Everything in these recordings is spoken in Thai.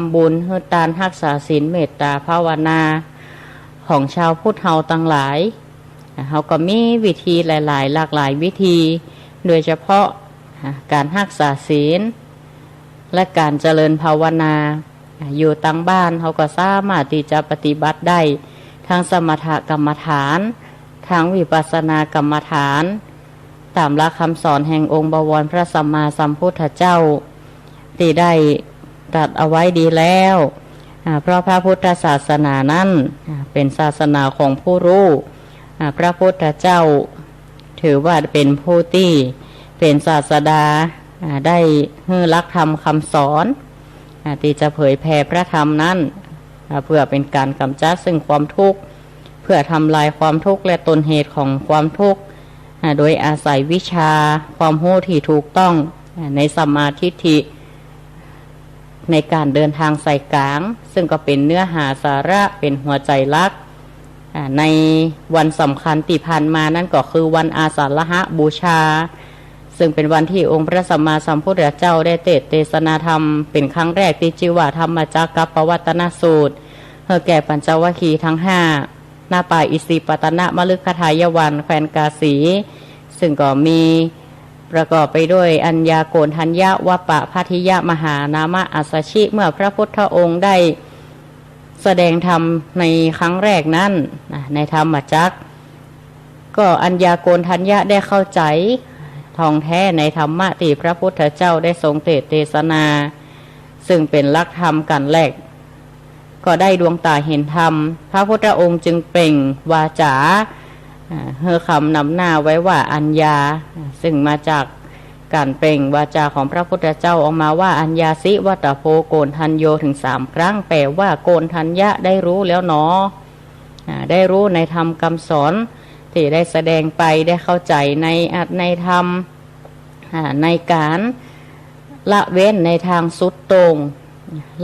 ทำบุญเฮือตานรักษาศีลเมตตาภาวนาของชาวพุทธเฮาตั้งหลายเขาก็มีวิธีหลายๆหลากหลายวิธีโดยเฉพาะการรักษาศีลและการเจริญภาวนาอยู่ตั้งบ้านเขาก็สามารถที่จะปฏิบัติได้ทั้งสมถกรรมฐานทั้งวิปัสสนากรรมฐานตามหลักคำสอนแห่งองค์บวรพระสัมมาสัมพุทธเจ้าที่ได้ตรัสเอาไว้ดีแล้วเพราะพระพุทธศาสนานั้นเป็นศาสนาของผู้รู้พระพุทธเจ้าถือว่าเป็นผู้ที่เป็นศาสดาได้ให้หลักธรรมคำสอนที่จะเผยแผ่พระธรรมนั้นเพื่อเป็นการกำจัดซึ่งความทุกข์เพื่อทำลายความทุกข์และต้นเหตุของความทุกข์โดยอาศัยวิชาความรู้ที่ถูกต้องในสัมมาทิฏฐิในการเดินทางสายกลางซึ่งก็เป็นเนื้อหาสาระเป็นหัวใจหลักในวันสำคัญที่ผ่านมานั่นก็คือวันอาสาฬหบูชาซึ่งเป็นวันที่องค์พระสัมมาสัมพุทธเจ้าได้เทศนาธรรมเป็นครั้งแรกที่ชื่อว่าธรรมจักรปวัตตนสูตรเพื่อแก่ปัญจวัคคีย์ทั้งห้าหน้าป่าอิสิปตนะมฤคทายวันแคว้นกาสีซึ่งก็มีประกอบไปด้วยอัญญาโกณทัญญาวปะพัทิยมหานามะอัสสชิเมื่อพระพุทธองค์ได้แสดงธรรมในครั้งแรกนั้นในธรรมจักรก็อัญญาโกณทัญญะได้เข้าใจท่องแท้ในธรรมะที่พระพุทธเจ้าได้ทรงเทศนาซึ่งเป็นหลักธรรมกันแรกก็ได้ดวงตาเห็นธรรมพระพุทธองค์จึงเปล่งวาจาเฮอคำนำหน้าไว้ว่าอัญญาซึ่งมาจากการเปล่งวาจาของพระพุทธเจ้าออกมาว่าอัญญาสิวัตโพโกณทัญโยถึง3ครั้งแปลว่าโกณทัญญะได้รู้แล้วเนาะได้รู้ในธรรมคำสอนที่ได้แสดงไปได้เข้าใจในอัตในธรรมในการละเว้นในทางสุดโต่ง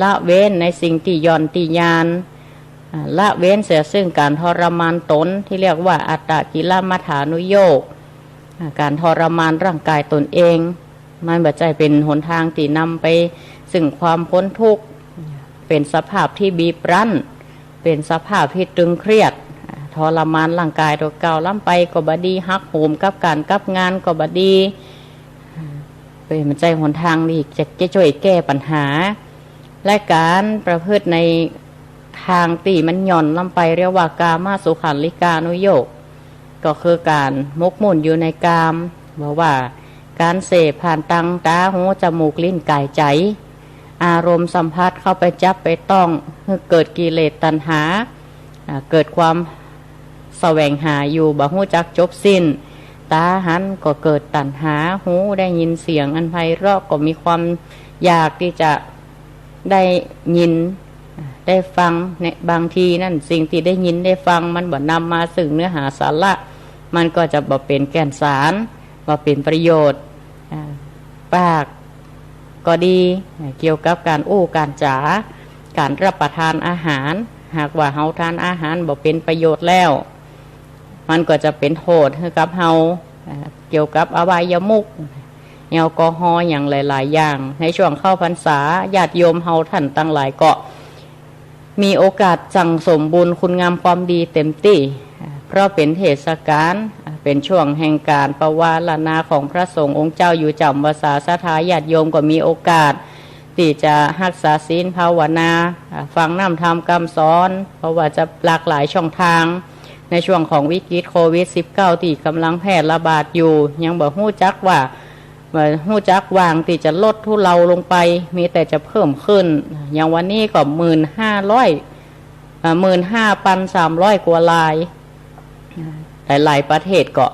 ละเว้นในสิ่งที่ย่อนที่ยานละเว้นเสียซึ่งการทรมานตนที่เรียกว่าอัตตกิลมัฏฐานุโยคการทรมานร่างกายตนเองมันบัจจัยเป็นหนทางที่นำไปซึ่งความพ้นทุกข์เป็นสภาพที่บีบรั้นเป็นสภาพที่ตึงเครียดทรมานร่างกายตัวเก่าล้ำไปก็บดีหักโหมกับการกับงานก็บดีเป็นบัจจัยหนทางนี้จะช่วยแก้ปัญหาและการประพฤติในทางตีมันหย่อนลำไปเรียกว่ากามาสุขันลิกานุโยคก็คือการมกมุ่นอยู่ในกามบอกว่าการเสพผ่านตังตาหูจมูกลิ้นกายใจอารมณ์สัมผัสเข้าไปจับไปต้องเกิดกิเลสตัณหาเกิดความแสวงหาอยู่บ่หูจักจบสิ้นตาหันก็เกิดตัณหาหูได้ยินเสียงอันไพเราะก็มีความอยากที่จะได้ยินได้ฟังในบางทีนั่นสิ่งที่ได้ยินได้ฟังมันบ่นำมาซึ่งเนื้อหาสาระมันก็จะบ่เป็นแก่นสารบ่เป็นประโยชน์ปากก็ดีเกี่ยวกับการอู้การจ๋าการรับประทานอาหารหากว่าเฮาทานอาหารบ่เป็นประโยชน์แล้วมันก็จะเป็นโทษให้กับเฮาเกี่ยวกับอบายมุขแอลกอฮอล์อย่างหลายๆอย่างในช่วงเข้าพรรษาญาติโยมเฮาท่านตั้งหลายก็มีโอกาสสั่งสมบุญคุณงามความดีเต็มที่เพราะเป็นเทศกาลเป็นช่วงแห่งการประวารณาของพระสงฆ์องค์เจ้าอยู่จำวาสาสถาญาติโยมก็มีโอกาสที่จะรักษาศีลภาวนาฟังน้ำธรรมคำสอนเพราะว่าจะหลากหลายช่องทางในช่วงของวิกฤตโควิด -19 ที่กำลังแพร่ระบาดอยู่ยังบ่ฮู้จักว่าหู้จักวางที่จะลดทุเลาลงไปมีแต่จะเพิ่มขึ้นอย่างวันนี้ก็15,300 กว่าลายหลายประเทศก็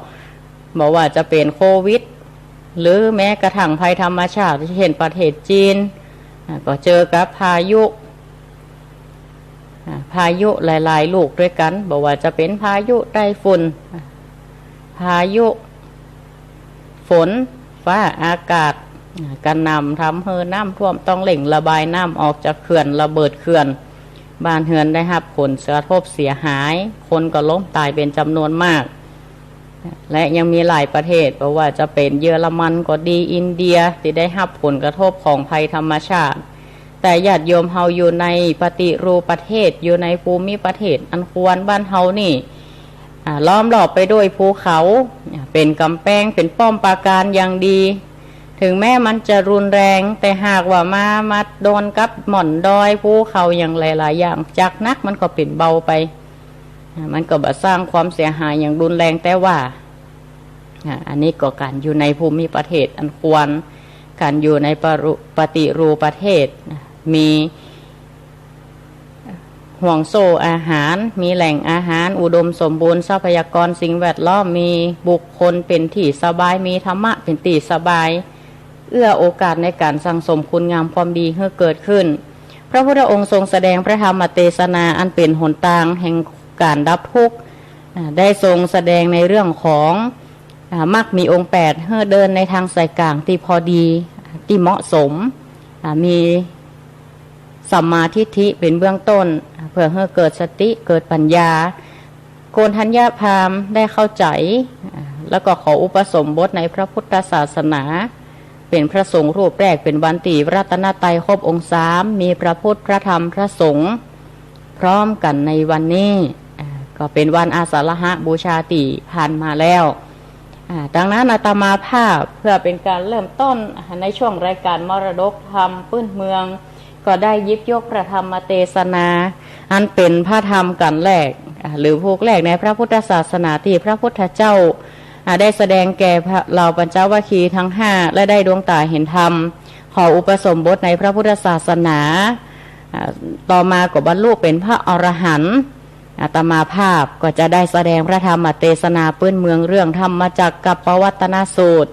บอกว่าจะเป็นโควิดหรือแม้กระทั่งภัยธรรมชาติที่เห็นประเทศจีนก็เจอกับพายุหลายๆลูกด้วยกันบอกว่าจะเป็นพายุไต้ฝุ่นพายุฝนฟ้าอากาศกันนำทำให้น้ำท่วมต้องเร่งระบายน้ำออกจากเขื่อนระเบิดเขื่อนบ้านเฮือนได้รับผลกระทบเสียหายคนก็ล้มตายเป็นจำนวนมากและยังมีหลายประเทศเพราะว่าจะเป็นเยอรมันก็ดีอินเดียที่ได้รับผลกระทบของภัยธรรมชาติ แต่ญาติโยมเฮาอยู่ในปฏิรูปประเทศอยู่ในภูมิประเทศอันควรบ้านเฮานี่ล้อมรอบไปด้วยภูเขาเป็นกำแพงเป็นป้อมปราการอย่างดี ถึงแม้มันจะรุนแรงแต่หากว่ามาโดนกับหม่อนดอยภูเขาอย่างหลายๆอย่างจากนักมันก็เป็นเบาไปมันก็บ่สร้างความเสียหายอย่างรุนแรงแต่ว่าอันนี้ก็การอยู่ในภูมิประเทศอันควรการอยู่ในปฏิรูปประเทศมีห่วงโซ่อาหารมีแหล่งอาหารอุดมสมบูรณ์ทรัพยากรสิ่งแวดล้อมมีบุคคลเป็นที่สบายมีธรรมะเป็นที่สบายเอื้อโอกาสในการสั่งสมคุณงามความดีให้เกิดขึ้นพระพุทธองค์ทรงแสดงพระธรรมเทศนาอันเป็นหนทางแห่งการดับทุกข์ได้ทรงแสดงในเรื่องของมรรคมีองค์8ให้เดินในทางสายกลางที่พอดีที่เหมาะสมมีสัมมาทิฏฐิเป็นเบื้องต้นเพื่อให้เกิดสติเกิดปัญญาโกณฑัญญพราหมณ์ได้เข้าใจแล้วก็ขออุปสมบทในพระพุทธศาสนาเป็นพระสงฆ์รูปแรกเป็นวันตีรัตนตรัยครบองค์3มีพระพุทธพระธรรมพระสงฆ์พร้อมกันในวันนี้ก็เป็นวันอาสาฬหบูชาติผ่านมาแล้วดังนั้นอาตมาภาพเพื่อเป็นการเริ่มต้นในช่วงรายการมรดกธรรมพื้นเมืองก็ได้ยิบยกพระธรรมเทศนาอันเป็นพระธรรมกันแรกหรือพวกแรกในพระพุทธศาสนาที่พระพุทธเจ้าได้แสดงแก่เหล่าปัญจวัคคีย์ทั้ง5และได้ดวงตาเห็นธรรมขออุปสมบทในพระพุทธศาสนาต่อมาก็บรรลุเป็นพระอรหันต์อาตมาภาพก็จะได้แสดงพระธรรมเทศนาพื้นเมืองเรื่องธรรมจักรกับปวัตตนสูตร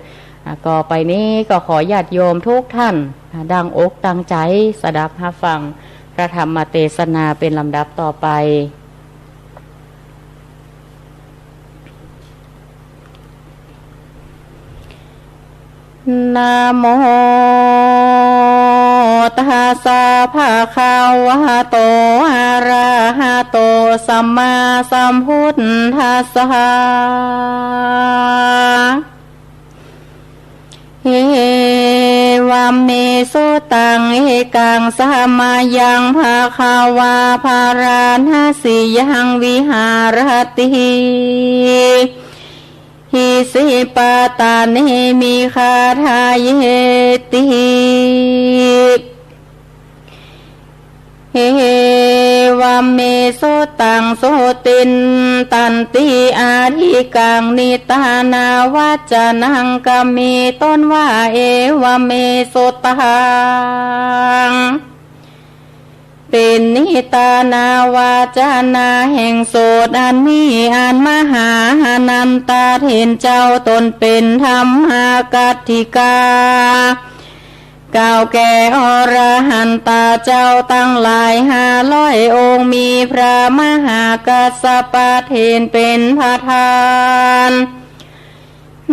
ก็ไปนี้ก็ขอญาติโยมทุกท่านดังอกตั้งใจสดับรับฟังพระธรรมเทศนาเป็นลำดับต่อไปนะโมตัสสะภะคะวะโตอะระหะโตสัมมาสัมพุทธัสสะเอวัมเมสุตังเอกังสัมมายังภะคะวะภารานะสิยังวิหารติหิสิปตาเนมิคาทายติเอวัมเมสุตังโสตินตันติอาทิกังนิตานาวัจนังกมีต้นว่าเอวัมเมสุตังเป็นนิตานาวาจานาแห่งโสดอันนี้อันมหานันตาเห็นเจ้าตนเป็นธรรมกัตถิกาก่าวแก่อรหันตาเจ้าตั้งหลาย500องค์มีพระมหากัสสปะเทนเป็นประธาน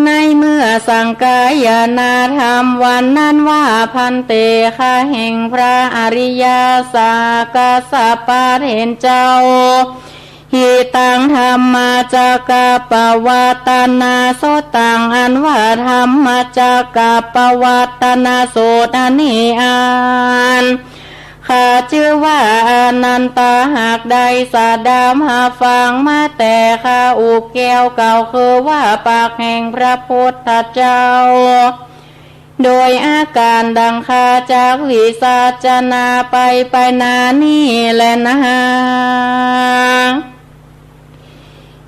ในเมื่อสังกายนาธรรมวันนั้นว่าพันเตฆะแห่งพระอริยสากัสสปะเทนเจ้าหิตังธรรมจักกปวัตตนาโสตังอันว่าธรรมจักกปวัตตนาโสตอันนี้อ่านข้าชื่อว่าอนันตาหากใดสาดามหาฟังมาแต่ข้าอุกแก้วเก่าคือว่าปากแห่งพระพุทธเจ้าโดยอาการดังข้าจากวิสาจนาไปนานี่แลนะ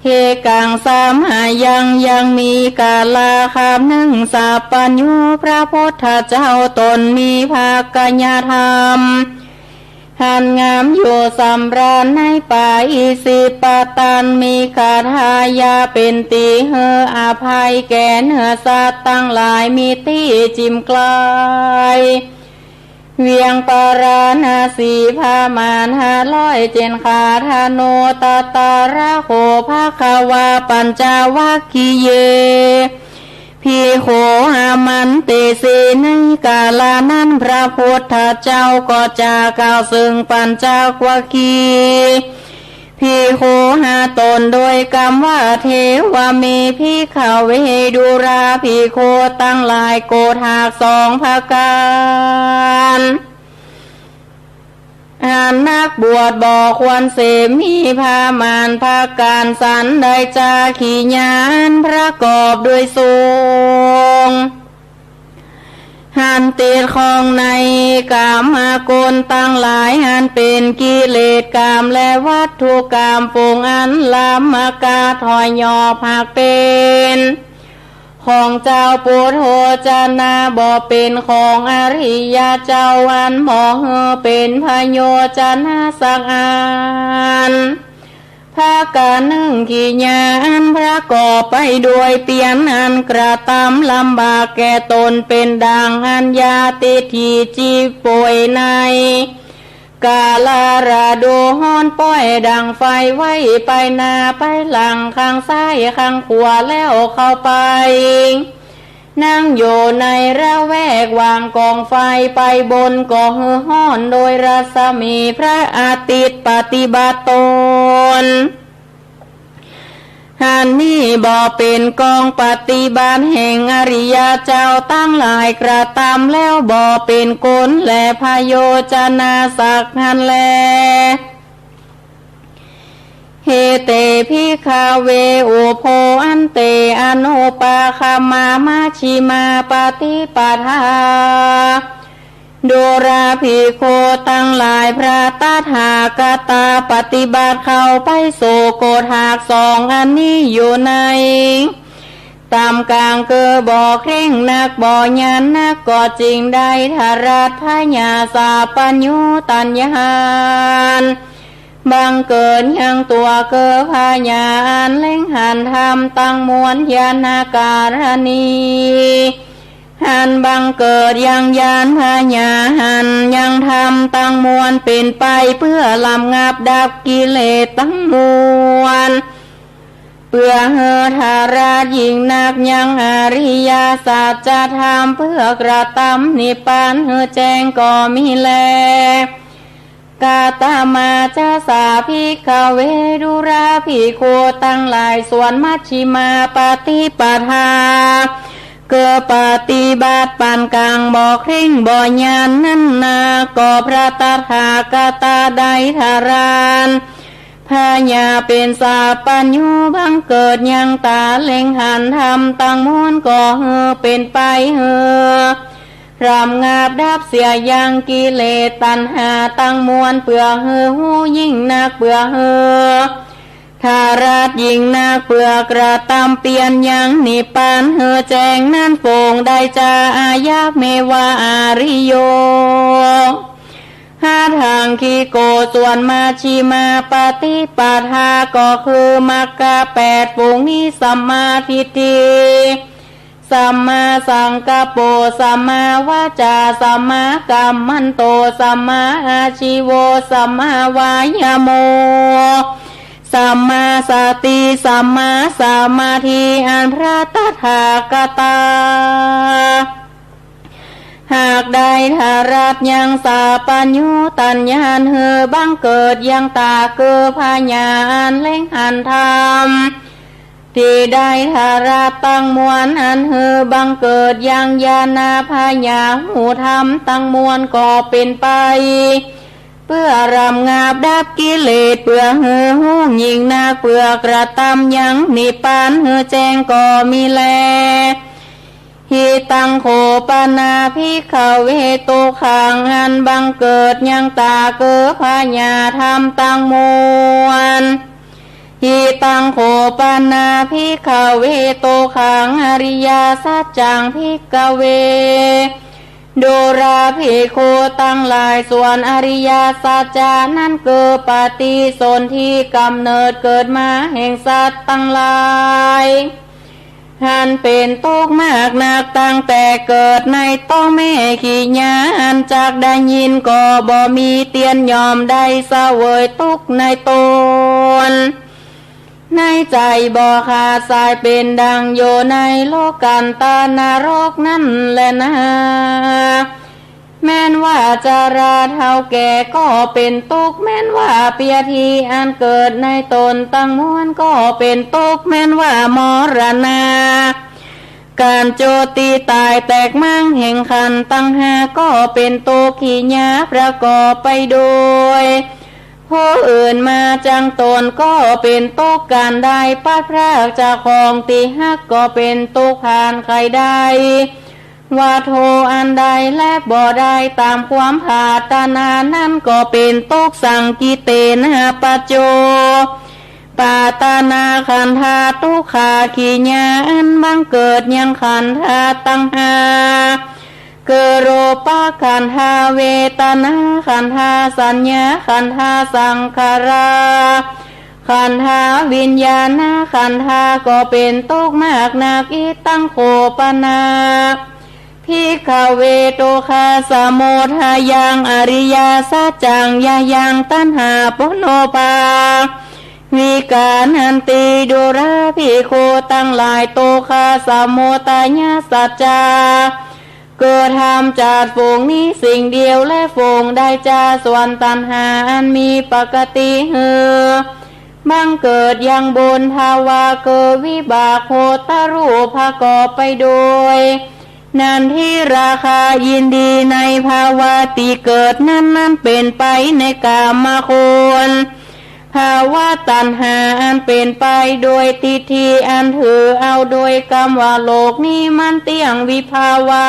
เฮกังสามหายังมีกาลาคำหนึ่งสาปัญญูพระพุทธเจ้าตนมีภากัญญาธรรมหันงามอยู่สำราญในป่าอิสิปตันมีคาถายาเป็นตีเฮออภัยแก่เนื้อสัตว์ตั้งหลายมีที่จิมกลายเวียงปาราณสีพามาน500 เจนคาธาโนตตาระโคภาควาปัญจวัคคีเยพีโคหามันเตสีในกาลานั้นพระพุทธเจ้าก็จะกล่าวซึ่งปัญจวัคคีพีโคหาตนโดยกรรมว่าเทวามีพิขเวดุราพีโคตั้งหลายโกฏหาก2 ประการ นักบวชบอกควรเสมีพามานภาการสันได้จาขีญาณประกอบด้วยสูงหันติดของในกามากลตั้งหลายหันเป็นกิเลสกามและวัตถุกามปวงอันลามกาถอยยอผักเป็นของเจ้าปุถโธจานาบ่เป็นของอริยเจ้าอันบ่เป็นพโยจนะสักอันภาการนึ่งขีญาณประกอบไปด้วยเปียนอันกระทำลำบากแก่ตนเป็นดังอัญญาติทีจีป่วยในกาลาราโดฮอนป้อยดังไฟไว้ไปหน้าไปหลังข้างซ้ายข้างขวาแล้วเข้าไปนั่งอยู่ในระแวกวางกองไฟไปบนกองห้อนโดยรัศมีพระอาทิตย์ปฏิบัติตนอันนี้บ่เป็นกองปฏิบัติแห่งอริยเจ้าตั้งหลายกระทำแล้วบ่เป็นกลและพโยจนาสักหันแลเฮเตพิคาเวอุโพอันเตอโนปาคามามาชิมาปฏิปทาโดราภิกขุตั้งหลายพระตถาคตาปฏิบัติเข้าไปสู่โกฏากสองอันนี้อยู่ในตามกลางเกือบ่เคร่งนักบ่ยันนักก็จริงได้ทารัตพญาสาปัญญูตัญญานบังเกิดยังตัวเกิดพญาอันเล่งหันธรรมตั้งมวลญาณการณีหันบังเกิดยังญาณพญาหันยังทำตั้งมวลเป็นไปเพื่อลำงับดับกิเลสตั้งมวลเพื่อเฮธาราชยิ่งนักยังอริยสัจธรรมเพื่อกระทำนิพพานเฮแจ้งก็มีแลกาตามาจาสาภิกขเวดุราภิกขุตั้งหลายส่วนมัชฌิมาปฏิปทาเกิดปฏิบัติปานกลางบ่เคร่งบ่ญาณนั่นนาก็พระตถาคตาได้ทารานพญาเป็นสาปัญญูบังเกิดยังตาเล็งหันธรรมตั้งมวลก็เป็นไปรำงาบดับเสียยังกิเลสตัณหาตั้งมวลเปื่อหูยิ่งนักเปื่อทาราชยิ่งนักเปื่อกระทำเปลี่ยนยังนิพพานแจ้งนั่นโปงได้จาอายะเมวาอาริโยหาทางขีโกส่วนมาชิมาปฏิปทาก็คือมรรคแปดฝูงนี้สัมมาทิฏฐิสัมมาสังกัปโปสัมมาวาจาสัมมากัมมันโตสัมมาอาชีโวสัมมาวายโมสัมมาสติสัมมาสมาธิอันพระตถาคตาหากได้ทารัตยังสาปัญญูตัญญานบังเกิดยังตาเกิดพญาอันเล่งหันธรรมที่ได้ทาราตั้งมวลอันบังเกิดยังญาณพญาหูธรรมตั้งมวลก็เป็นไปเพื่อรำงาบดับกิเลสเพื่อหูยิ่งนาเพื่อกระทำยังนิพพานแจ้งก็มีแลหิตังโคปนาภิกขเวโตขังอันบังเกิดยังตาเกิดพญาธรรมตั้งมวลหิตังโคปนาภิกขเวโตขังอริยสัจจังภิกขเวโดราภิกขุตั้งหลายส่วนอริยสัจจานั้นเกิดปฏิสนธิกำเนิดเกิดมาแห่งสัตว์ตั้งหลายหันเป็นทุกข์มากนักตั้งแต่เกิดในท้องแม่ขี้ญาอันจากได้ยินก็บ่มีเตียนยอมได้เสวยทุกข์ในตนในใจบ่ขาดสายเป็นดังโยในโลกันตานรกนั่นแหละนะแม้นว่าจะราเท่าแก่ก็เป็นทุกข์แม้นว่าเปียทีอันเกิดในตนตั้งมวลก็เป็นทุกข์แม้นว่ามรณะ การโจตีตายแตกมั่งแห่งขันตั้งหาก็เป็นโตขีญาประกอบไปโดยผู้อื่นมาจังตนก็เป็นโตการได้ปัดพรากจากของตีหักก็เป็นโตผ่านใครได้ว่าโทอันใดและบ่ได้ตามความผาตนานั่นก็เป็นโตสังกิเตนะปัจโจปาตานาขันธาตุขาขีญาอันบังเกิดยังขันธาตั้งหาเกโรปะขันธาเวตนาขันธาสัญญาขันธาสังขาราขันธาวิญญาณขันธาก็เป็นโตมากนักอิตั้งโคปนาพิกเวโตคาสโมทายังอริยสัจจังยายังตัณหาปุโนปาวิการหันติดุราภิกขุตั้งหลายโตคาสโมตายาสัจจาเกิดทำจากฝูงนี้สิ่งเดียวและฝูงได้จาส่วนตัณหาอันมีปกติบังเกิดยังบนภาวะเกิดวิบากโคตรูปประกอบไปโดยนันที่ราคายินดีในภาวะติเกิดนั้นเป็นไปในกามคุณภาวะตัณหาอันเป็นไปโดยทิฏฐิอันถือเอาโดยกรรมว่าโลกนี้มันเที่ยงวิภาวะ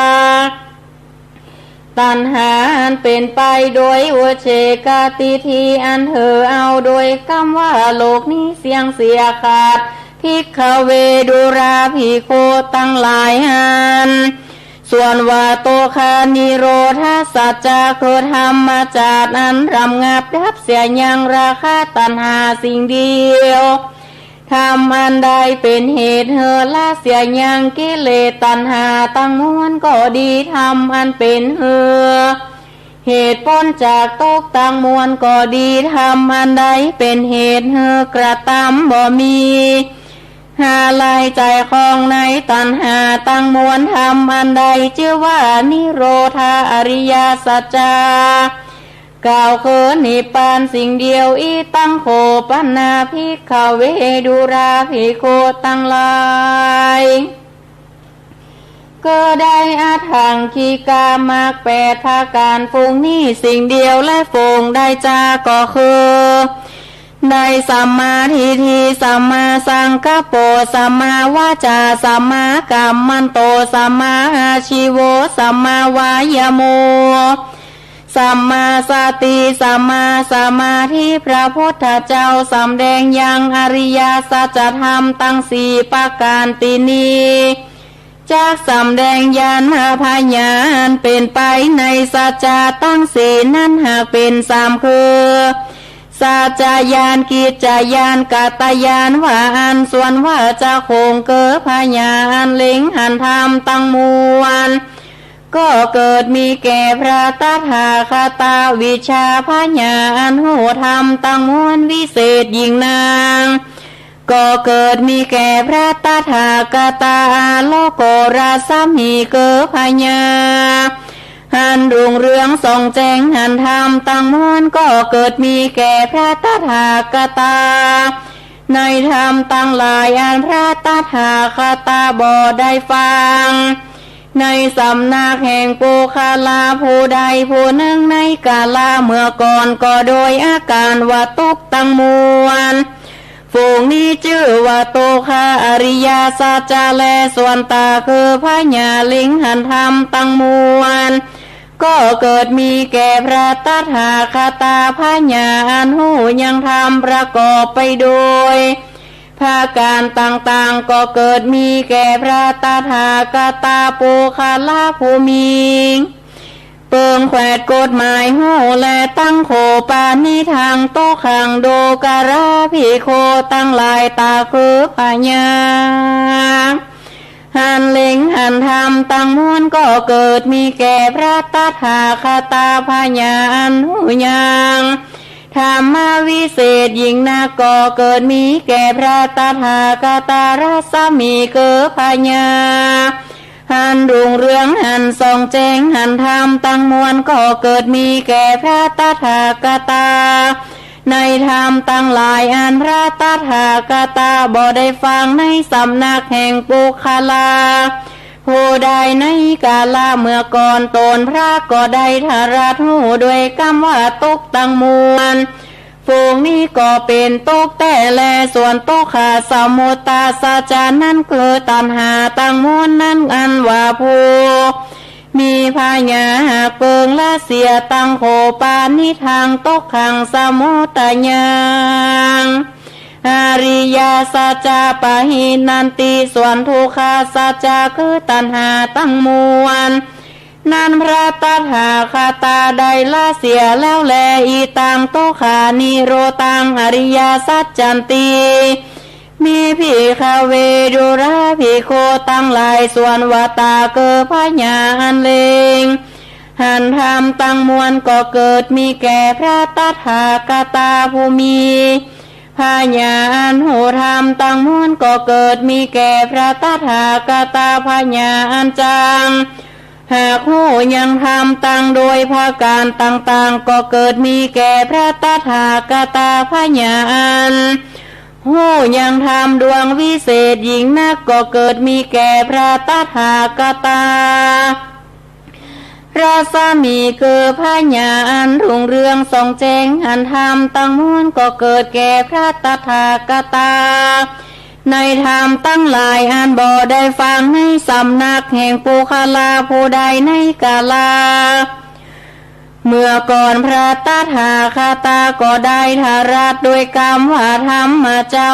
ตัณหาอันเป็นไปโดยอุเฉกทิฏฐิอันถือเอาโดยกรรมว่าโลกนี้เสี่ยงเสียขาดภิกขเวดุราภิกขุตั้งหลายอันส่วนว่าโตคานิโรธาสัจจะคือธรรมจาดนั้นรำงับดับเสียยังราคะตัณหาสิ่งเดียวธรรมอันใดเป็นเหตุละเสียยังกิเลสตัณหาตั้งมวลก็ดีธรรมอันเป็นเหตุพ้นจากตกตั้งมวลก็ดีธรรมอันใดเป็นเหตุกระทำบ่มีหาลายใจคลองในตัณหาตั้งมวลธรรมอันใดชื่อว่านิโรธาอริยสัจจากล่าวคือนิพพานสิ่งเดียวอีตั้งโคปนาภิกขเวดุราภิกขุตั้งหลายก็ได้อาถังคีกามากแปดภาการฝูงนี้สิ่งเดียวและฝูงได้จาก็คือได้สัมมาทิฏฐิสัมมาสังกัปโปสัมมาวาจาสัมมากัมมันโตสัมมาอาชีโวสัมมาวายโมสัมมาสติสัมมาสมาธิพระพุทธเจ้าสำแดงยังอริยสัจธรรมตั้งสี่ประการตินีจากสำแดงญาณพญานเป็นไปในสัจจะตั้งสี่นั้นหากเป็นสามคือสัจจญาณกิจจญาณกัตตญาณว่าอันส่วนว่าจะคงเกิดพญานเล็งหันธรรมตั้งมวลก็เกิดมีแก่พระตถาคตาวิชาพญานโหธรรมตั้งมวลวิเศษยิ่งนางก็เกิดมีแก่พระตถาคตาโลโกราสมีเกิดพญาหันรุ่งเรืองส่องแจ้งหันธรรมตั้งมวลก็เกิดมีแก่พระตถาคตาในธรรมตั้งหลายอันพระตถาคตาบ่ได้ฟังในสำนักแห่งปุคลาผู้ใดผู้หนึ่งในกาลเมื่อก่อนก็โดยอาการว่าตุกตั้งมวลฝูงนี้ชื่อว่าโตคาอริยสัจจะและส่วนตาคือพญาลิงหันธรรมตั้งมวลก็เกิดมีแก่พระตถาคตาพญาอันหูยังธรรมประกอบไปโดยภาการต่างๆก็เกิดมีแก่พระตถาคตาปุคลาภูมิเปิงแขวดกฎหมายหูและตั้งโคปานิทางโตขังโดการาภิโคตั้งหลายตาคือพญาหันเล็งหันธรรมตั้งมวลก็เกิดมีแก่พระตถาคตาพญาอันหูยังธรรมวิเศษยิ่งนักก็เกิดมีแก่พระตถาคตารัศมีเกิดพญาหันรุ่งเรืองหันส่องแจ้งหันธรรมตั้งมวลก็เกิดมีแก่พระตถาคตาในธรรมตั้งหลายอันพระตถาคตาบ่ได้ฟังในสำนักแห่งปุคลา ผู้ใดในกาลเมื่อก่อนตนพระก็ได้ทาราทูด้วยกรรมว่าตกตั้งมวลฝูงนี้ก็เป็นตกแต่แลส่วนตกขาสมุตตาสาจานั้นคือตัณหาตั้งมวลนั้นอันว่าผู้มีพญาหากเปิงละเสียตั้งโคปานิทางตกขังสมุตตยังอริยสัจจปะหินันติส่วนทุกขาสัจจะคือตัณหาตั้งมวลนั้นพระตถาคตาได้ละเสียแล้วแลอีตังโตขานิโรตังอริยสัจจันติมีภิกขเวดุราภิกขุตั้งหลายส่วนวตาเกิดพญาอันเลงหันธรรมตั้งมวลก็เกิดมีแก่พระตถาคตาผู้มีพญาอันโหธรรมตั้งมวลก็เกิดมีแก่พระตถาคตาพญาอันจังหากหูยังทำตั้งโดยภาการต่างๆก็เกิดมีแก่พระตถาคตาพญาอันหูยังทำดวงวิเศษยิ่งนักก็เกิดมีแก่พระตถาคตาราสมีคือพญาอันรุ่งเรืองส่องแจ้งอันธรรมตั้งมวลก็เกิดแก่พระตถาคตาในธรรมตั้งหลายอันบ่ได้ฟังในสำนักแห่งปุคลาผู้ใดในกาลาเมื่อก่อนพระตถาคตาก็ได้ทาราชโดยกรรมว่าธรรมเจ้า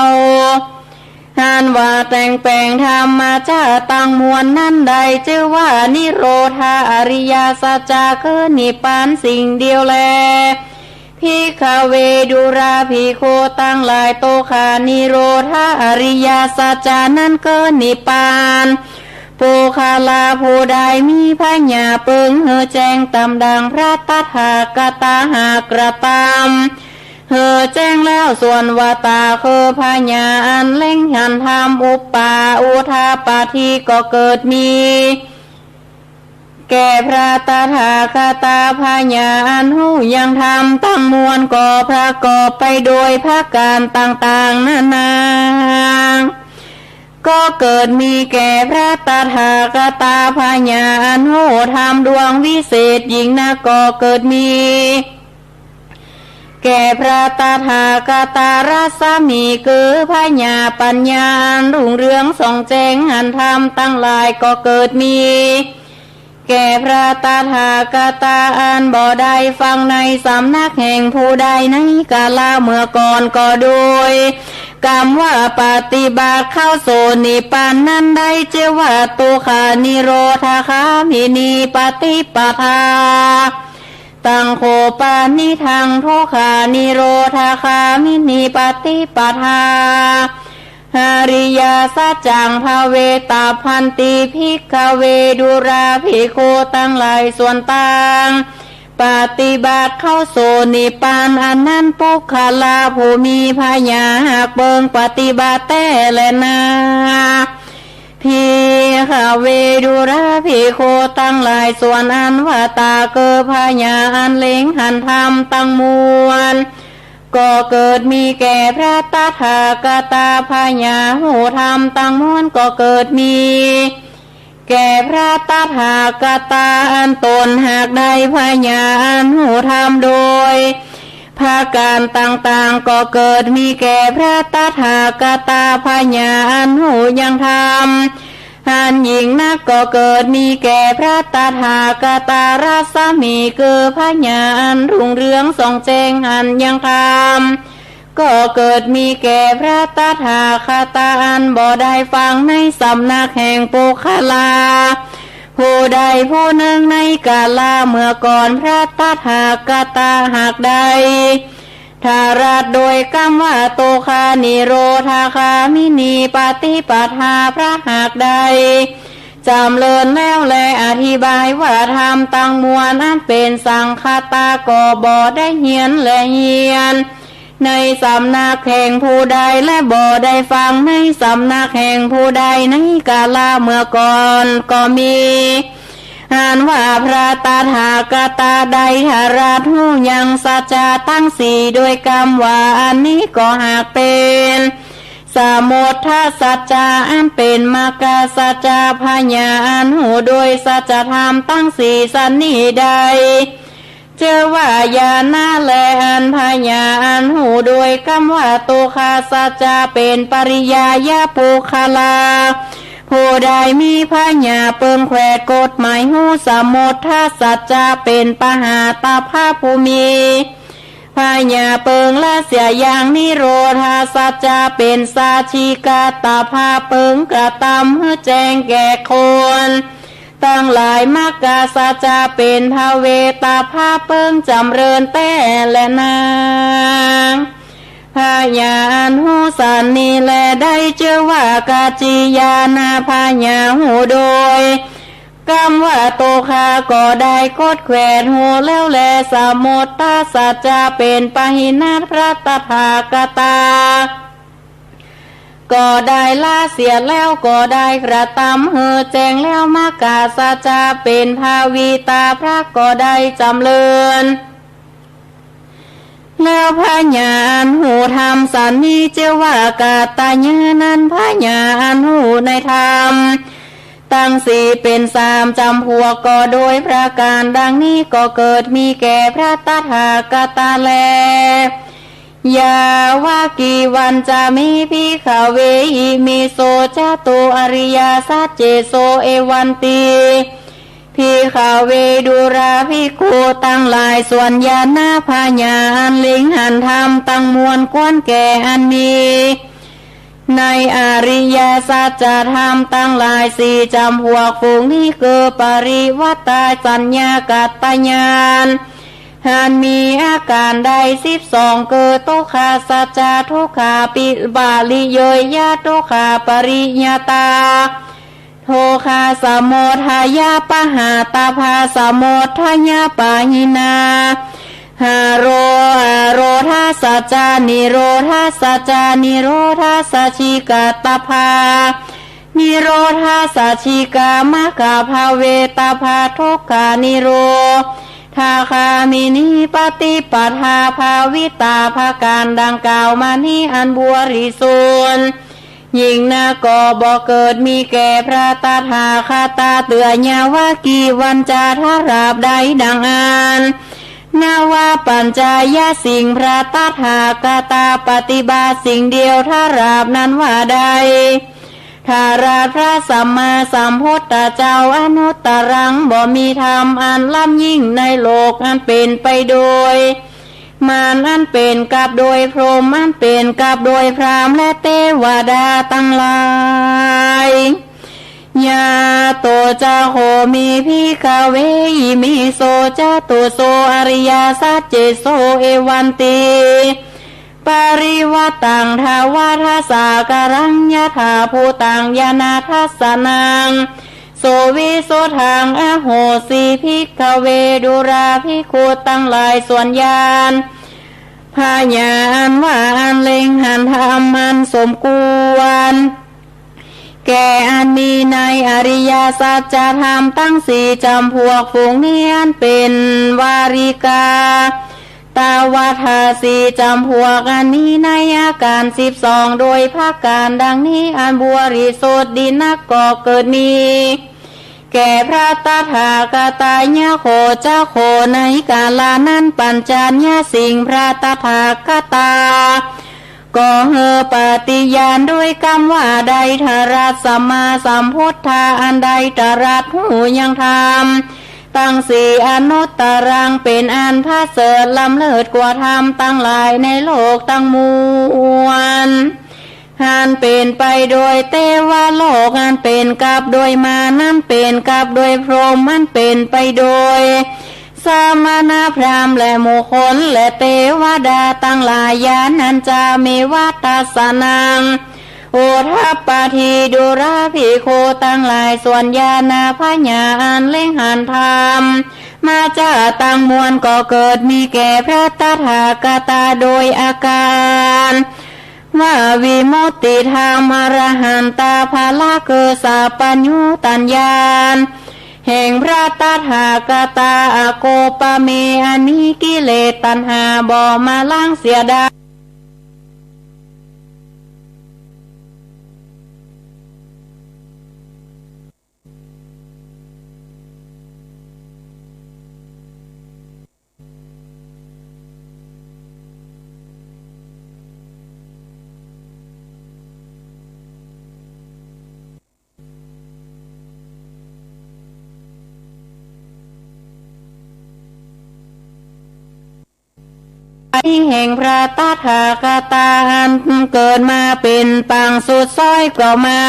ท่านว่าแต่งแปลงธรรมเจ้าตั้งมวลนั่นใดชื่อว่านิโรธาอริยสัจจะคือนิพพานสิ่งเดียวแลภิกขเวดุราภิกขุตั้งหลายโตขานิโรธาอริยสัจจานั้นก็นิพพานปุคลาผู้ใดมีพญาเปิงเฮอแจ้งตำดังพระตถาคตาหากระตามเฮอแจ้งแล้วส่วนวตาคือพญาอันเล่งหันธรรมอุปาอุทาปาทีก็เกิดมีแก่พระตถาคตาพญาอันหูยังทำตั้งมวลก็ประกอบไปโดยภาการต่างๆนานาก็เกิดมีแก่พระตถาคตาพญาอันหูทำดวงวิเศษยิ่งนักก็เกิดมีแก่พระตถาคตารัศมีคือพญาปัญญารุ่งเรืองส่องแจ้งอันธรรมตั้งหลายก็เกิดมีแก่พระตถาคตาอันบ่ได้ฟังในสำนักแห่งผู้ใดในกาลเมื่อก่อนก็โดยกรรมว่าปฏิบัติเข้าโสนิพพานนั้นได้ชื่อว่าตุขานิโรธาคามินีปฏิปทาตั้งโคปานิทังทุขานิโรธาคามินีปฏิปทาอริยสัจจังภาเวตาพันติภิกขเวดุราภิกขุตั้งหลายส่วนต่างปฏิบัติเข้าโสนิพพานอันนั้นปุคลาผู้มีพญาหากเบิงปฏิบัติแต่และนาภิกขเวดุราภิกขุตั้งหลายส่วนอันว่าตาเกิดพญาอันเล็งหันธรรมตั้งมวลก็เกิดมีแก่พระตถาคตาพญาหูธรรมตั้งมวลก็เกิดมีแก่พระตถาคตาอันตนหากได้พญาอันหูธรรมโดยภาการต่างๆก็เกิดมีแก่พระตถาคตาพญาอันหูยังธรรมอันยิ่งนักก็เกิดมีแก่พระตถาคตารัศมีคือพญาอันรุ่งเรืองส่องแจ้งอันยังธรรมก็เกิดมีแก่พระตถาคตาอันบ่ได้ฟังในสำนักแห่งปุคลาผู้ใดผู้หนึ่งในกาลเมื่อก่อนพระตถาคตาหากใดทาราชโดยกรรมว่าโตคานิโรธาคามินีปฏิปทาพระหากใดจำเริญแล้วแลอธิบายว่าธรรมตั้งมวลอันเป็นสังฆตาก็บ่ได้เหียนและเหียนในสำนักแห่งผู้ใดและบ่ได้ฟังในสำนักแห่งผู้ใดในกาลเมื่อก่อนก็มีอ่านว่าพระตถาคตาใดหาราชหูยังสัจจะตั้งสี่โดยกรรมว่าอันนี้ก็หากเป็น สมุทธสัจจะอันเป็นมากาสัจจะพญาอันหูโดยสัจธรรมตั้งสี่สันนิใดเจอว่าญาณะแลอันพญาอันหูโดยคำว่าโตคาสัจจะเป็นปริยายาปุคลาผู้ใดมีพญาเปิงแขวดกฎหมายหูสมุทธสัจจะเป็นปหาตาภาภูมิพญาเปิงละเสียอย่างนิโรธาสัจจะเป็นสาชีกาตาภาเปิงกระทำให้แจ้งแก่คนตั้งหลายมากาสัจจะเป็นภาเวตาภาเปิงจำเริญแต่และนางพญาอันหูสันนีแลได้เจอว่ากาจิยานาพญาหูโดยคำว่าโตคาก็ได้กดแขวนหูแล้วแลสมุทธสัจจะเป็นปหินาพระตถาคตาก็ได้ละเสียแล้วก็ได้กระทำเหือแจ้งแล้วมากาสัจจะเป็นภาวีตาพระก็ได้จำเริญแล้วพญาอันหูธรรมสันนิเจว่ากาตายานันพญาอันหูในธรรมตั้งสี่เป็นสามจำพวกก็โดยประการดังนี้ก็เกิดมีแก่พระตถาคตาแลอย่าว่ากี่วันจะมีพิขเวหิมีโสจตุอริยสัจเจโสเอวันติพิขเวดุราภิกขุตั้งหลายส่วนญาณพญาอันลิงหันธรรมตั้งมวลกวนแก่อันนี้ในอริยสัจธรรมตั้งหลายสี่จำพวกฝูงนี้คือปริวัตตาสัญญากัตตญาณหานมีอาการใด12เกิดโตคาสัจจะทุกขาปิบาลิโยยะโตคาปริญญาตาโทคาสมุทัยาปหาตาภาสมุทัยาปะหินาหาโรธาสัจจานิโรธาสัจจานิโรธาสัจฉิกาตภานิโรธาสัจฉิกามะกาภาเวตาภาทุกขานิโรทาคามินิปฏิปทาภาวิตาภาการดังกล่าวมานี้อันบริสุทธิ์ยิ่งนาก็บ่เกิดมีแก่พระตถาคตาเตือนยาว่ากี่วันจะทาราบใดดังอ่านนาว่าปัญจายาสิ่งพระตถาคตาปฏิบัติสิ่งเดียวทาราบนั้นว่าใดทาราพระสัมมาสัมพุทธเจ้าอนุตตรังบ่มีธรรมอันล้ำยิ่งในโลกอันเป็นไปโดยมารอันเป็นกับโดยพรหมอันเป็นกับโดยพราหมณ์และเทวดาตั้งหลายยาโตจะโหมีพิขเวหิมิโสจะตุโสอริยสัจเจโสเอวันติปริวัตังทาวาทาสาการังยะถาภูตังยานาทัสสนังโสวิโสทางอโหสีภิกขเวดุราภิกขุตั้งหลายส่วนญาณพญาอันว่าอันเล็งหันธรรมอันสมควรแก่อันมีในอริยสัจธรรมตั้งสี่จำพวกฝูงนี้อันเป็นวาริกาตาวาทาสีจำพวกอันนี้ในอาการ12โดยภาคการดังนี้อันบริสุทธิ์ดีนักก็เกิดมีแก่พระตถาคตายะโคเจ้าโคในกาลานั้นปัญจญาสิ่งพระตถาคตาก็เฮอปฏิญาณด้วยคำว่าใดทารัสสัมมาสัมพุทธาอันใดตรัสหูยังธรรมตั้งสี่อนุตตรังเป็นอันพระเสริฐล้ำเลิศกว่าธรรมตั้งหลายในโลกตั้งมวลอันเป็นไปโดยเทวโลกอันเป็นกับโดยมานั่นเป็นกับโดยพรหมอันเป็นไปโดยสามณพราหมณ์และโมคลและเทวดาตั้งหลายญาณันจะมีวัตสนังโอทัปปาทีดุราภิกขุตั้งหลายส่วนญาณพญาอันเล่งหันธรรมมาจากตั้งมวลก็เกิดมีแก่พระตถาคตาโดยอาการว่าวิมุตติธรรมอรหันตาภาละเกสัพปัญญูตัญญาณแห่งพระตถาคตาอโกปเมอานิกิเลสตัณหาบ่มาล้างเสียได้ แห่งพระตถาคตอันเกิดมาเป็นปางสุดซ้อยก็มา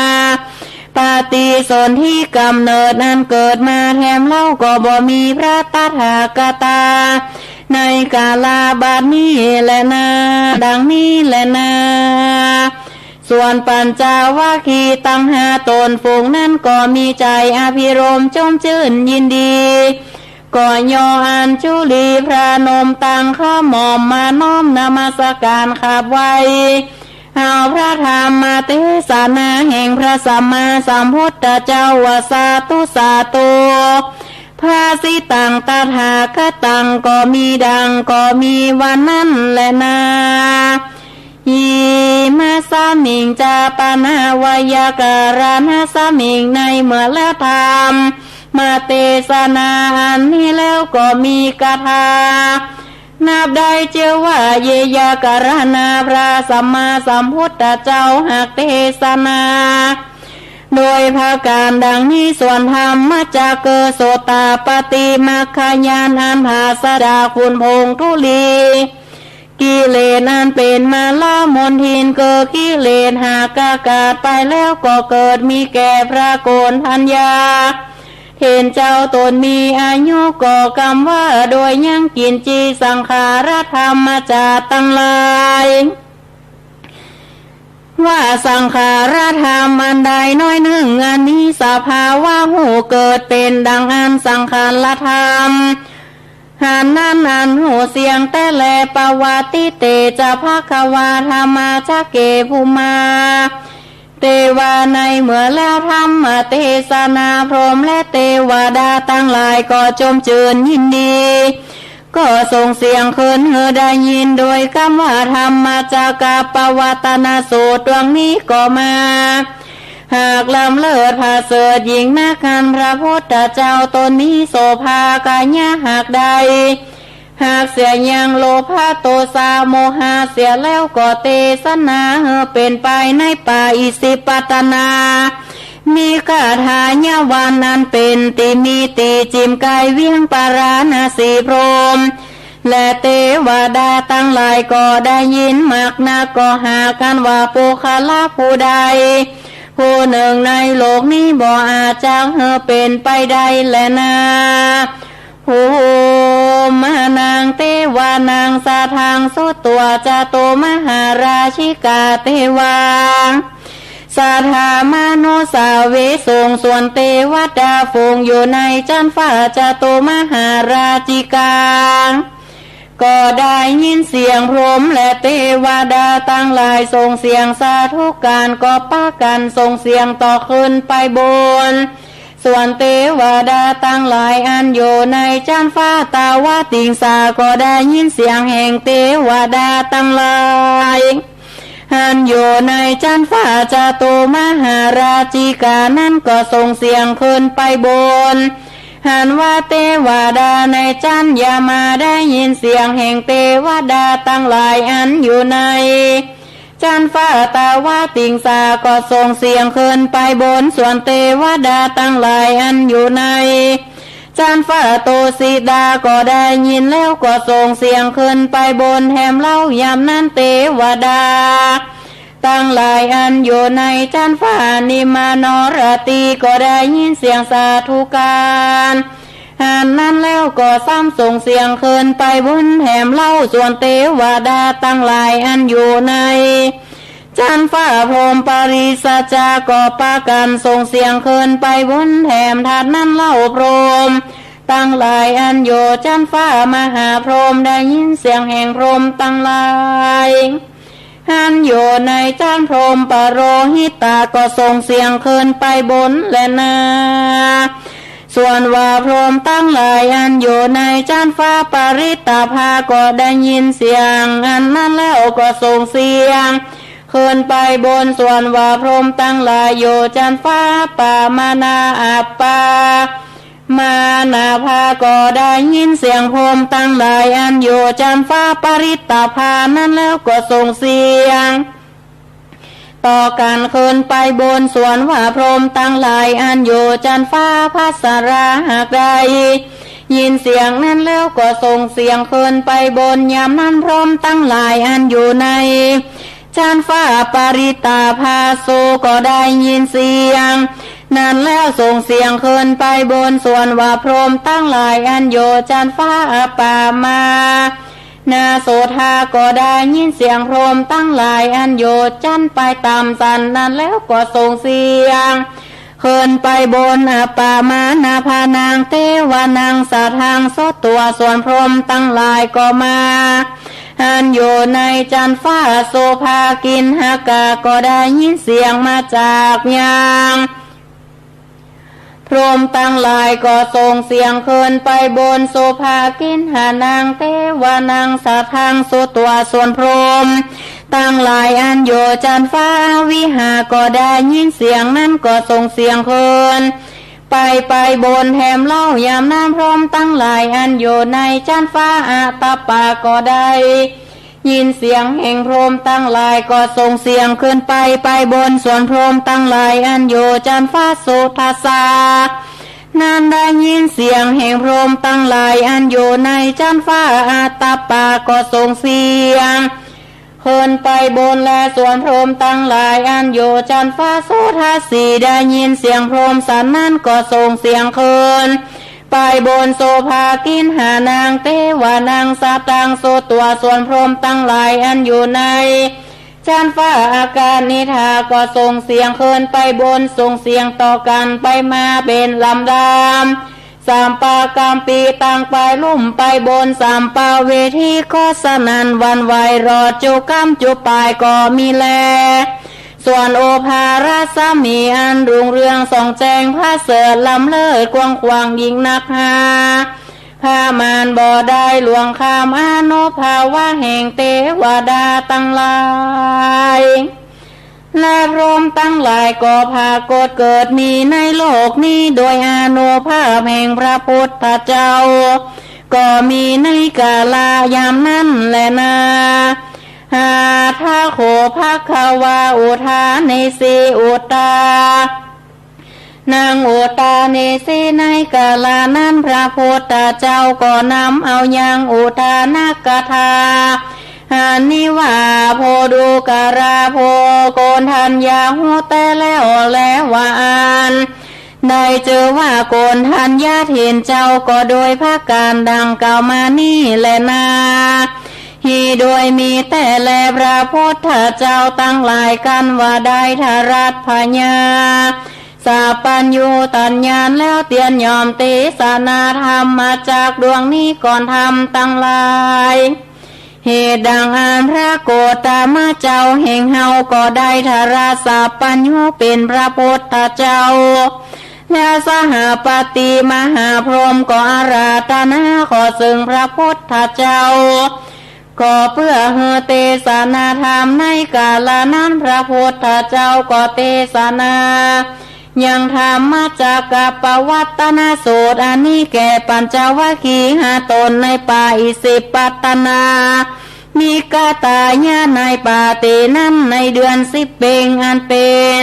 ปาฏิสนธิกำเนิดนั้นเกิดมาแถมเล่าก็บ่มีพระตถาคตาในกาลาบัดนี้แหละนาดังนี้แหละนาส่วนปัญจวัคคีย์ตั้ง5 ตนฝูงนั้นก็มีใจอภิรมย์จมชื่นยินดีก็ย่ออัญชุลีพระนมตั้งข้าหม่อมมาน้อมนมัสการขับไว้เอาพระธรรมเทศนาแห่งพระสัมมาสัมพุทธเจ้าวาสาธุสาธุพระสิตังตถาคตังก็มีดังก็มีวันนั้นแหละนายีมาสามิงจาปนาวายการณสามิงในเมื่อแล้วธรรมมาเทศนาอันนี้แล้วก็มีคาถานับได้เชื่อว่าเยยาการณาพระสัมมาสัมพุทธเจ้าหากเทศนาโดยภาการดังนี้ส่วนธรรมมาจากเกโสตาปฏิมัคคายานอันภาสดาคุณพงทุลีกิเลสอันเป็นมาลามนทินเกิดกิเลสหากากาศไปแล้วก็เกิดมีแก่พระโกนทัญญาเห็นเจ้าตนมีอายุก่อกรรมว่าโดยยังกินจีสังขารธรรมมาจากตั้งหลายว่าสังขารธรรมอันใดน้อยหนึ่งอันนี้สภาวะหูเกิดเป็นดังอันสังขารธรรมหันนั้นอันหูเสียงแต่แลปวัติเตจะภควาธรรมาชะเกภูมาเทวาในเมื่อแล้วธรรมเทศนาพรหมและเทวดาตั้งหลายก็จมจืนยินดีก็ส่งเสียงคืนเฮได้ยินโดยคำว่าธรรมจากกปวัตนาสูตรดวงนี้ก็มาหากลำเลิศพาเสดยิ่งนักขันพระพุทธเจ้าตนนี้โสภากายะหากใดหากเสียยังโลภะโทสะโมหะเสียแล้วก็เทศนาเป็นไปในป่าอิสิปตนามีคาถาญาวันนั้นเป็นติมีติจิมกายเวียงปาราณสีพรหมและเทวดาตั้งหลายก็ได้ยินมากนักก็หากันว่าปุคละผู้ใดผู้หนึ่งในโลกนี้บ่อาจจะเป็นไปได้แลนาภูมานางเทวานางสาทางสุดตัวจะโตมหาราชิกาเทวาสาธามนุสาเวสงส่วนเทวดาฟงอยู่ในจันฟ้าจะโตมหาราชิกาก็ได้ยินเสียงพรหมและเทวดาตั้งหลายส่งเสียงสาธุการก็ป้ากันส่งเสียงต่อขึ้นไปบนส่วนเทวดาตั้งหลายอันอยู่ในจันฟ้าตาวาติงสาก็ได้ยินเสียงแห่งเทวดาตั้งหลายอันอยู่ในจันฟ้าจะโตมหาราชิกานั้นก็ส่งเสียงขึ้นไปบนหันว่าเทวดาในจันยามาได้ยินเสียงแห่งเทวดาตั้งหลายอันอยู่ในจันฟ้าตาวาติงสาก็ส่งเสียงขึ้นไปบนส่วนเทวดาตั้งหลายอันอยู่ในจันฟ้าโตสีดาก็ได้ยินแล้วก็ส่งเสียงขึ้นไปบนแหมเล่ายามนั้นเทวดาตั้งหลายอันอยู่ในจันฟ้านิมานรตีก็ได้ยินเสียงสาธุการอันนั้นแล้วก็ซ้ำส่งเสียงขึ้นไปบนแหมเล่าส่วนเทวดาตั้งหลายอันอยู่ในจันฟ้าพรหมปริสัจจาก็ปากันส่งเสียงขึ้นไปบนแหมทัดนั้นเล่าพรหมตั้งหลายอันอยู่จันฟ้ามหาพรหมได้ยินเสียงแห่งพรหมตั้งหลายอันอยู่ในจันพรหมปโรหิตาก็ส่งเสียงขึ้นไปบนและนาส่วนว่าพรหมตั้งหลายอันอยู่ในจันฟ้าปริตาภาก็ได้ยินเสียงอันนั้นแล้วก็ส่งเสียงขึ้นไปบนส่วนว่าพรหมตั้งหลายอยู่จันฟ้าปามานาอัปปามานาภาก็ได้ยินเสียงพรหมตั้งหลายอันอยู่จันฟ้าปริตาภานั้นแล้วก็ส่งเสียงต่อกันขึ้นไปบนส่วนว่าพรหมตั้งหลายอันอยู่จันฟ้าภัสราหากใด ยินเสียงนั้นแล้วก็ส่งเสียงขึ้นไปบนยามนั้นพร้อมตั้งหลายอันอยู่ในจานฟ้าปริตาภาโซก็ได้ยินเสียงนั้นแล้วส่งเสียงขึ้นไปบนส่วนว่าพรหมตั้งหลายอันโยจานฟ้าป่ามานาโสธาก็ได้ยินเสียงพรหมตั้งหลายอันโยจันไปตามสันนั้นแล้วก็ส่งเสียงขึ้นไปบนป่ามานาพานางเทวานางสาทางสดตัวส่วนพรหมตั้งหลายก็มาอันอยู่ในจันฟ้าโสภากินหากาก็ได้ยินเสียงมาจากยางพรหมตั้งหลายก็ส่งเสียงขึ้นไปบนโสภากินหานางเทวานางสาทางสดตัวส่วนพรหมตั้งหลายอันอยู่จันฟ้าวิหาก็ได้ยินเสียงนั้นก็ส่งเสียงขึ้นไปบนแถมเล่ายามน้ำพร้อมตั้งหลายอันอยู่ในจันฟ้าอาตาปาก็ได้ยินเสียงแห่งพรหมตั้งหลายก็ส่งเสียงขึ้นไปบนส่วนพรหมตั้งหลายอันอยู่จันฟ้าสุทัสสานั้นได้ยินเสียงแห่งพรหมตั้งหลายอันอยู่ในจันฟ้าอาตาปาก็ส่งเสียงขึ้นไปบนและส่วนพรหมตั้งหลายอันอยู่จันฟ้าสุทัสสีได้ยินเสียงพรหมสันนั้นก็ส่งเสียงขึ้นไปบนโสภากินหานางเทวานางสาตังโสตัวส่วนพรหมตั้งหลายอันอยู่ในจันฟ้าอาการนิทาก็ส่งเสียงขึ้นไปบนส่งเสียงต่อกันไปมาเป็นลำดามสามปากามปีต่างไปลุ่มไปบนสามปาเวทีก็สนันวันไหวรอจุกำจุปายก็มีแลส่วนโอภาราสามีอันรุ่งเรืองส่องแจงพระเสริฐลำเลิศกว้างขวางยิ่งนักหาพามานบ่ได้หลวงคามอนุภาวะแห่งเทวดาตั้งหลายและพรหมตั้งหลายก็พากฏเกิดมีในโลกนี้โดยอานุภาพแห่งพระพุทธเจ้าก็มีในกาลายามนั้นแลนาหาทาโขภควาอุทาเนสีอุตานางอุตาเนสีในกาลานั้นพระพุทธเจ้าก็นำเอายังอุทานกถาหานิว่าโพดูการาโพโกนทัญญาหัวแต่แล้วว่าอ่านได้เจอว่าโกนทัญญาเห็นเจ้าก็โดยพระการดังกล่าวมานี่แลนาฮีโดยมีแต่แลพระพุทธเจ้าตั้งหลายกันว่าได้ทารัตพญาสาปัญญูตัญญาแล้วเตียนยอมเตสนาธรรมมาจากดวงนี้ก่อนทำตั้งหลายเหตุดังอันพระโกตามเจ้าแห่งเฮาก็ได้ทาราสาปัญญูเป็นพระพุทธเจ้าแล้วสหปฏิมหาพรหมก็อาราธนาขอซึ่งพระพุทธเจ้าก็เพื่อเฮเตสนาธรรมในกาลนั้นพระพุทธเจ้าก็เตสนายังธรรมจากกัปวัตตนสูตรอันนี้แก่ปัญจวัคคีย์5ตนในป่าอิสิปตนามีกาตายะในป่าเตนั้นในเดือน10เพ็งอันเป็น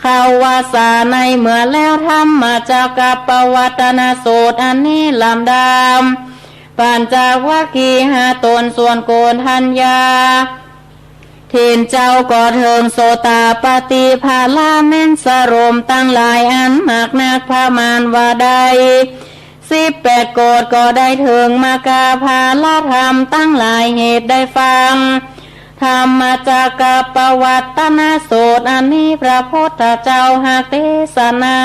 ข่าววาสาในเมื่อแล้วธรรมจากกัปวัตตนสูตรอันนี้ลำดามปัญจวัคคีย์5ตนส่วนโกนทัญญาเทนเจ้าก็เทิงโสตาปฏิภาลาเม่นสรมตั้งหลายอันมากนักพามานว่าใด18โกฏก็ได้เทิงมากาภาลาธรรมตั้งหลายเหตุได้ฟังธรรมจากกัปวัตตนสูตรอันนี้พระพุทธเจ้าหากเทศนา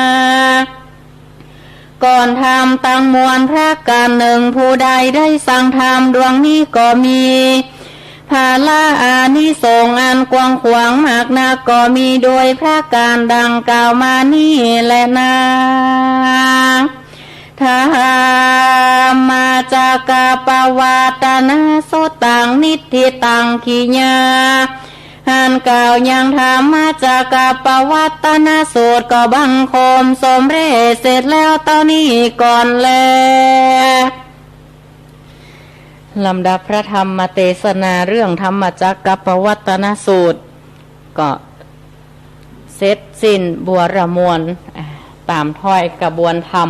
ก่อนทำตั้งมวลพระการหนึ่งผู้ใดได้สั่งธรรมดวงนี้ก็มีภาลาอานิสงส์อันกว้างขวางมากนักก็มีโดยพระการดังกล่าวมานี่แหละนะธรรมจากกัปวัตตนสูตรตังนิธิตังขีญาอันกล่าวยังธรรมจากกัปวัตตนสูตรก็บังคมสมเร็จเสร็จแล้วตอนนี้ก่อนแล้วลำดับพระธรรมเทศนาเรื่องธรรมจักรกัปวัตตนสูตรก็เสร็จสิ้นบัวระมวลตามถ้อยกระบวนธรรม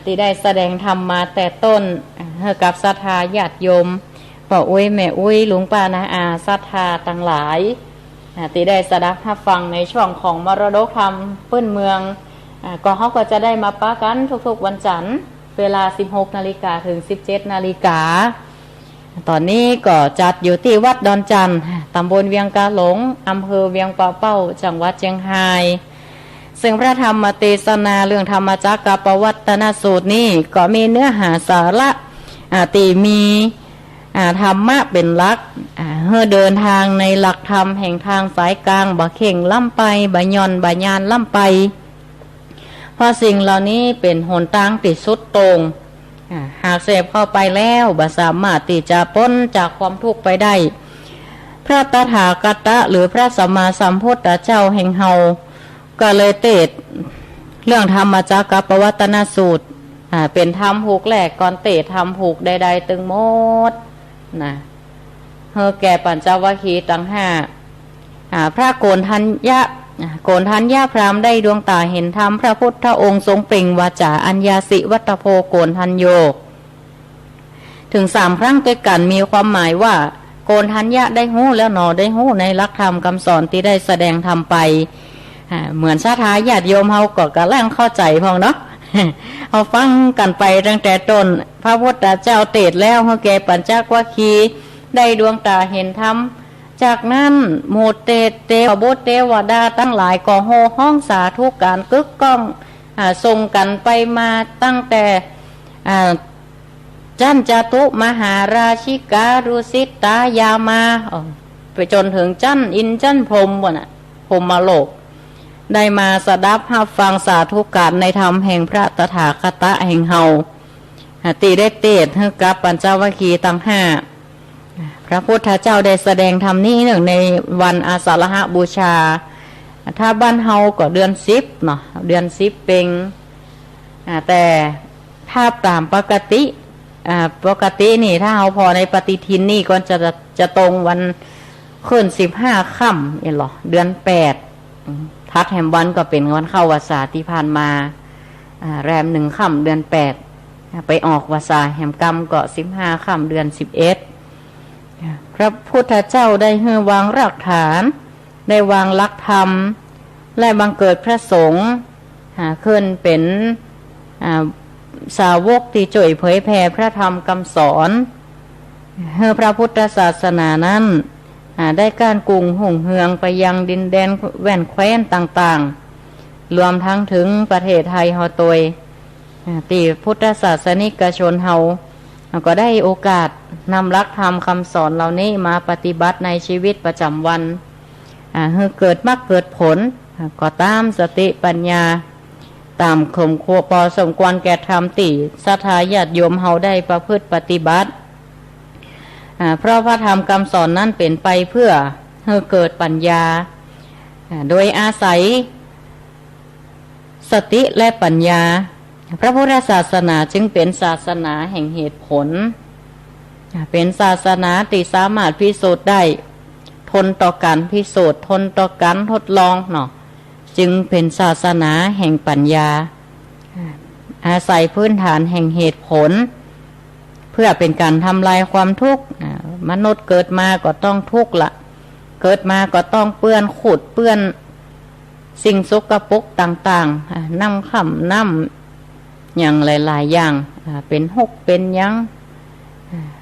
ที่ได้แสดงธรรมมาแต่ต้นให้กับศรัทธาญาติโยมพ่ออุ้ยแม่อุ้ยลุงป้านะอาศรัทธาต่างหลายที่ได้สดับรับฟังในช่วงของมรดกธรรมพื้นเมืองก็เขาก็จะได้มาปะกันทุกๆวันจันทร์เวลา 16 นาฬิกาถึง 17 นาฬิกาตอนนี้ก็จัดอยู่ที่วัดดอนจันทร์ตำบลเวียงกาหลงอำเภอเวียงป่าเป้าจังหวัดเชียงรายซึ่งพระธรรมเทศนาเรื่องธรรมจักรปวัตนสูตรนี้ก็มีเนื้อหาสาระที่มีธรรมะเป็นหลักเพื่อเดินทางในหลักธรรมแห่งทางสายกลางบะเข่งล่ำไปบะยอนบะยานล่ำไปเพราะสิ่งเหล่านี้เป็นหนทางติดสุดตรงหากเสพเข้าไปแล้วบะสามารถที่จะพ้นจากความทุกข์ไปได้พระตถาคตหรือพระสัมมาสัมพุทธเจ้าแห่งเฮาก็เลยเทศเรื่องธรรมจักรปวัตนสูตรเป็นธรรมผูกแหลกก่อนเทศธรรมผูกใดๆตึงหมดนะเฮอแก่ปัญจวัคคีย์ตั้งห้าพระโกณทัญญะพราหมณ์ได้ดวงตาเห็นธรรมพระพุทธองค์ทรงเปล่งวาจาอัญญาสิวัตโพโกณทัญโยถึง3 ครั้งด้วยกันมีความหมายว่าโกณทัญญะได้หู้แล้วหนอได้หู้ในหลักธรรมคำสอนที่ได้แสดงธรรมไปเหมือนศรัทธาญาติโยมเฮาก็กำลังเข้าใจพองเนาะ เอาฟังกันไปตั้งแต่ต้นพระพุทธเจ้าเทศแล้วเฮาแก่ปัญจวัคคีย์ได้ดวงตาเห็นธรรมจากนั้นหมู่เทวบุตรเทวดาตั้งหลายก็โห่ห้องสาธุการกึกก้องส่งกันไปมาตั้งแต่จันจตุมหาราชิการุสิตายามาไปจนถึงจันอินจันพรหมบ่น่ะพรหมโลกได้มาสดับรับฟังสาธุการในธรรมแห่งพระตถาคตแห่งเฮาตีได้เทศให้กับปัญจวัคคีย์ทั้ง5พระพุทธเจ้าได้แสดงธรรมนี้หนึ่งในวันอาสาฬหบูชาถ้าบ้านเฮาก็เดือน10เนาะเดือน10เป็นแต่ถ้าตามปกตินี่ถ้าเฮาพอในปฏิทินนี่ก็จะตรงวันขึ้น15ค่ำเองหรอเดือน8ทัดแห่งวันก็เป็นวันเข้าวาสาที่ผ่านมาแรม1ค่ำเดือน8ไปออกวาสาแห่งกรรมก็15ค่ำเดือน11พระพุทธเจ้าได้ให้วางรากฐานได้วางหลักธรรมและบังเกิดพระสงฆ์ขึ้นเป็นสาวกที่ช่วยเผยแผ่พระธรรมคำสอนให้พระพุทธศาสนานั้นได้การกุงหุ่งเฮืองไปยังดินแดนแว่นแคว้นต่างๆรวมทั้งถึงประเทศไทยเฮาตยที่พุทธศาสนิกชนเฮาก็ได้โอกาสนำหลักธรรมคำสอนเหล่านี้มาปฏิบัติในชีวิตประจำวันให้เกิดมรรคเกิดผลก็ตามสติปัญญาตามข่มขัวพอสมควรแก่ธรรมติศรัทธาญาติโยมเฮาได้ประพฤติปฏิบัติเพราะพระธรรมคำสอนนั้นเป็นไปเพื่อให้เกิดปัญญาโดยอาศัยสติและปัญญาพระพุทธศาสนาจึงเป็นศาสนาแห่งเหตุผลเป็นศาสนาที่สามารถพิสูจน์ได้ทนต่อการพิสูจน์ทนต่อการทดลองเนาะจึงเป็นศาสนาแห่งปัญญาอาศัยพื้นฐานแห่งเหตุผลเพื่อเป็นการทำลายความทุกข์มนุษย์เกิดมาก็ต้องทุกข์ละเกิดมาก็ต้องเปื้อนขุดเปื้อนสิ่งสกปรกต่างๆน้ำค่ำน้ำอย่างหลายๆอย่างเป็นหกเป็นยัง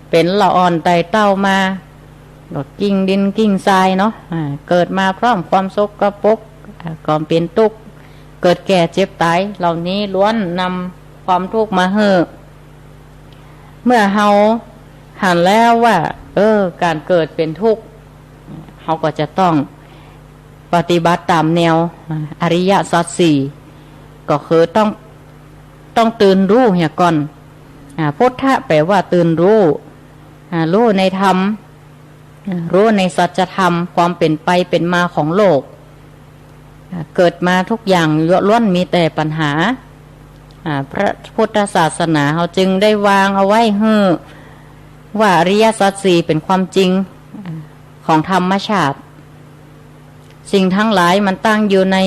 เป็นละอ่อนไตเต้ามาดอกกิ่งดินกิ่งทรายเนาะเกิดมาพร้อมความสกปรกก็เป็นทุกข์เกิดแก่เจ็บตายเหล่านี้ล้วนนำความทุกข์มาเห่อเมื่อเฮาหันแล้วว่าการเกิดเป็นทุกข์เฮาก็จะต้องปฏิบัติตามแนวอริยสัจสี่ก็คือต้องตื่นรู้เหี่ยก่อนพุทธะแปลว่าตื่นรู้รู้ในธรรมรู้ในสัจธรรมความเป็นไปเป็นมาของโลกเกิดมาทุกอย่างล้วนมีแต่ปัญหาพระพุทธศาสนาเขาจึงได้วางเอาไว้ว่าอริยสัจสี่เป็นความจริงของธรรมชาติสิ่งทั้งหลายมันตั้งอยู่ใน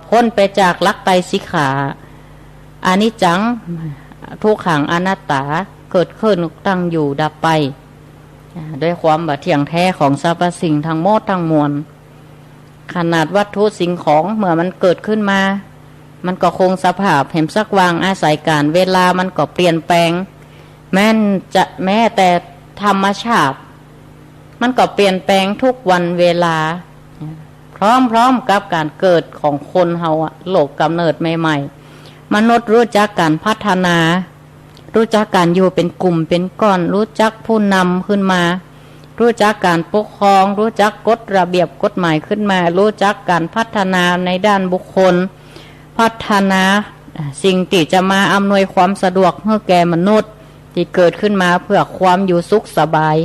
พ้นไปจากหลักไตรสิกขา อานิจจังทุกขังอนัตตาเกิดขึ้นตั้งอยู่ดับไปด้วยความบ่เที่ยงแท้ของสรรพสิ่งทั้งหมดทั้งมวลขนาดวัตถุสิ่งของเมื่อมันเกิดขึ้นมามันก็คงสภาพเห็นสักวางอาศัยการเวลามันก็เปลี่ยนแปลงแม้แต่ธรรมชาติมันก็เปลี่ยนแปลงทุกวันเวลาพร้อมกับการเกิดของคนเฮาโลกกำเนิดใหม่ๆมนุษย์รู้จักการพัฒนารู้จักการอยู่เป็นกลุ่มเป็นก้อนรู้จักผู้นำขึ้นมารู้จักการปกครองรู้จักกฎระเบียบกฎหมายขึ้นมารู้จักการพัฒนาในด้านบุคคลพัฒนาสิ่งที่จะมาอำนวยความสะดวกให้แก่มนุษย์ที่เกิดขึ้นมาเพื่อความอยู่สุขสบาย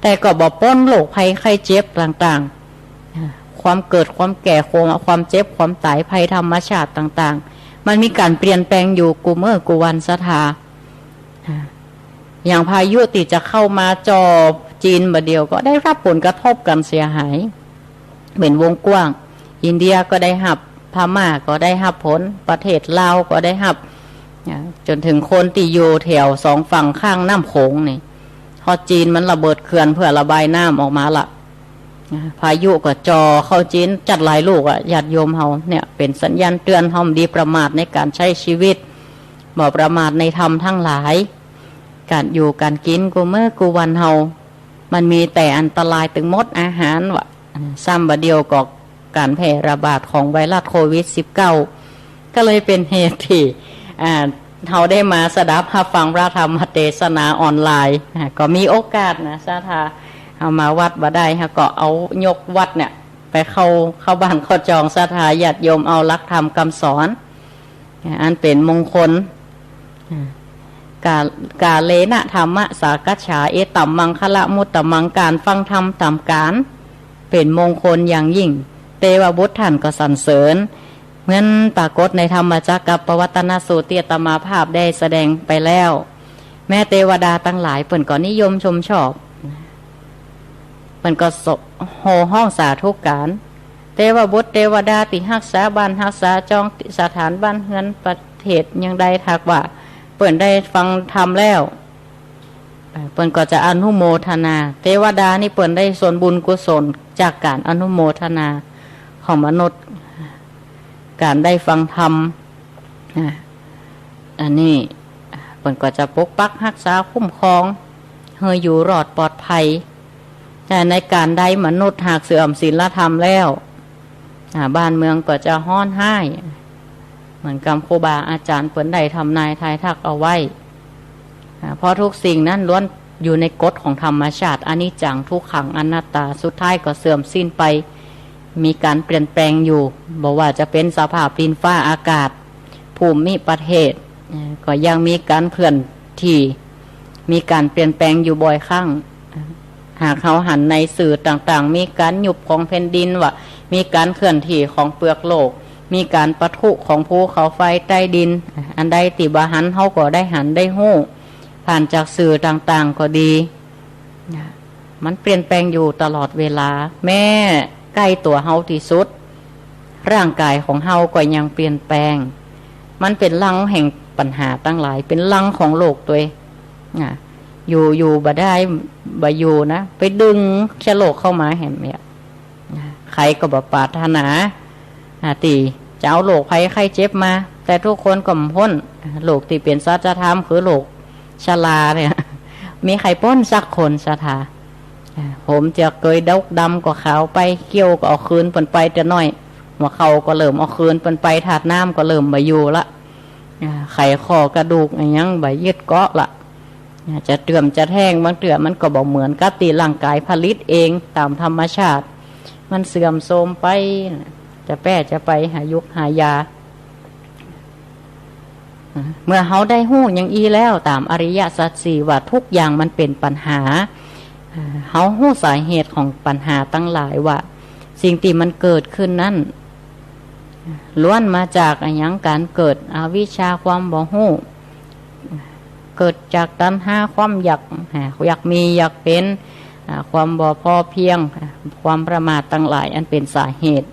แต่ก็บ่ป้นโรคภัยไข้เจ็บต่างๆความเกิดความแก่ความเจ็บความตายภัยธรรมชาติต่างๆมันมีการเปลี่ยนแปลงอยู่กูเมื่อกูวันสถาอย่างพายุติจะเข้ามาจอจีนบดเดียวก็ได้รับผลกระทบกันเสียหายเป็นวงกว้างอินเดียก็ได้หับพม่าก็ได้หับผลประเทศลาวก็ได้หับจนถึงคนที่อยู่แถวสองฝั่งข้างน้ำโขงนี่พอจีนมันระเบิดเขื่อนเพื่อระบายน้ำออกมาละพายุก็จอเข้าจีนจัดหลายลูกญาติโยมเฮาเนี่ยเป็นสัญญาณเตือนเฮาดีประมาทในการใช้ชีวิตบ่ประมาทในธรรมทั้งหลายการอยู่การกินกูเมื่อกูวันเฮามันมีแต่อันตรายถึงมดอาหารวะซ้ำบะเดียวกับการแพร่ระบาดของไวรัสโควิด -19 ก็เลยเป็นเหตุที่เราได้มาสดับฟังพระธรรมเทศนาออนไลน์ก็มีโอกาสนะสาธาเอามาวัดบ่ได้ก็เอายกวัดเนี่ยไปเข้าบ้านเข้าจองสาธาญาติโยมเอาหลักธรรมคำสอนอันเป็นมงคลกาเลนะธรรมะสากัจฉาเอตัมมังคละมุตตมังการฟังธรรมตามการเป็นมงคลอย่างยิ่งเทวบุตรท่านก็สรรเสริญเหมือนปรากฏในธรรมจักรกับปวัตตนสูตรที่อาตมาภาพได้แสดงไปแล้วแม้เทวดาตั้งหลายเปิ่นก็นิยมชมชอบเปิ่นก็โห่ห้องสาธุการเทวบุตรเทวดาติรักษาบ้านรักษาจองสถานบ้านเฮือนประเทศยังได้ทักว่าเปิ่นได้ฟังธรรมแล้วเปิ่นก็จะอนุโมทนาเทวดานี่เปิ่นได้ส่วนบุญกุศลจากการอนุโมทนาของมนุษย์การได้ฟังธรรมอันนี้เปิ่นก็จะปกปักรักษาคุ้มครองให้อยู่รอดปลอดภัยแต่ในการได้มนุษย์หากเสื่อมศีลธรรมแล้วบ้านเมืองก็จะฮ้อนไห้เหมือนกับครูบาอาจารย์เปิ่นได้ทำนายทายทักเอาไว้เพราะทุกสิ่งนั้นล้วนอยู่ในกฎของธรรมชาติอนิจจังทุกขังอนัตตาสุดท้ายก็เสื่อมสิ้นไปมีการเปลี่ยนแปลงอยู่บอกว่าจะเป็นสภาพดินฟ้าอากาศภูมิประเทศก็ยังมีการเคลื่อนที่มีการเปลี่ยนแปลงอยู่บ่อยครั้งหากเขาหันในสื่อต่างๆมีการหยุบของแผ่นดินว่ามีการเคลื่อนที่ของเปลือกโลกมีการปะทุของภูเขาไฟใต้ดินอันใดติบหันเขาก็ได้หันได้หู้ผ่านจากสื่อต่างๆก็ดีมันเปลี่ยนแปลงอยู่ตลอดเวลาแม่ใกล้ตัวเฮาที่สุดร่างกายของเฮาก็ยังเปลี่ยนแปลงมันเป็นลังแห่งปัญหาตั้งหลายเป็นลังของโลกตัวอยู่บ่ได้บ่อยู่นะไปดึงเชื้อโรคเข้ามาแห่งเนี่ยใครก็บ่ปรารถนาตีจะเอาโรคภัยไข้เจ็บมาแต่ทุกคนก็พ้นโรคที่เป็นสัจธรรมคือโรคชราเนี่ยมีใครพ้นสักคนสถาผมจะเคยดำก็ขาวไปเกี่ยวก็เอาคืนเปิ่นไปจะน้อยหัวเข่าก็เริ่มเอาคืนเปิ่นไปถาดน้ำก็เริ่มบ่อยู่ละไขข้อกระดูกอะไรยังบ่ยึดเกาะละจะเตื่อมจะแท่งบางเตื่อมันก็บอกเหมือนกับตีร่างกายผลิตเองตามธรรมชาติมันเสื่อมโทรมไปจะจะไปหายุกหายาเมื่อเขาได้หู้อย่างอีแล้วตามอริยสัจสี่ว่าทุกอย่างมันเป็นปัญหาเขาหู้สาเหตุของปัญหาตั้งหลายว่าสิ่งที่มันเกิดขึ้นนั้นล้วนมาจากอย่างการเกิดอวิชชาความบ่ฮู้เกิดจากตัณหาความอยากมีอยากเป็นความบ่พอเพียงความประมาทตั้งหลายอันเป็นสาเหตุ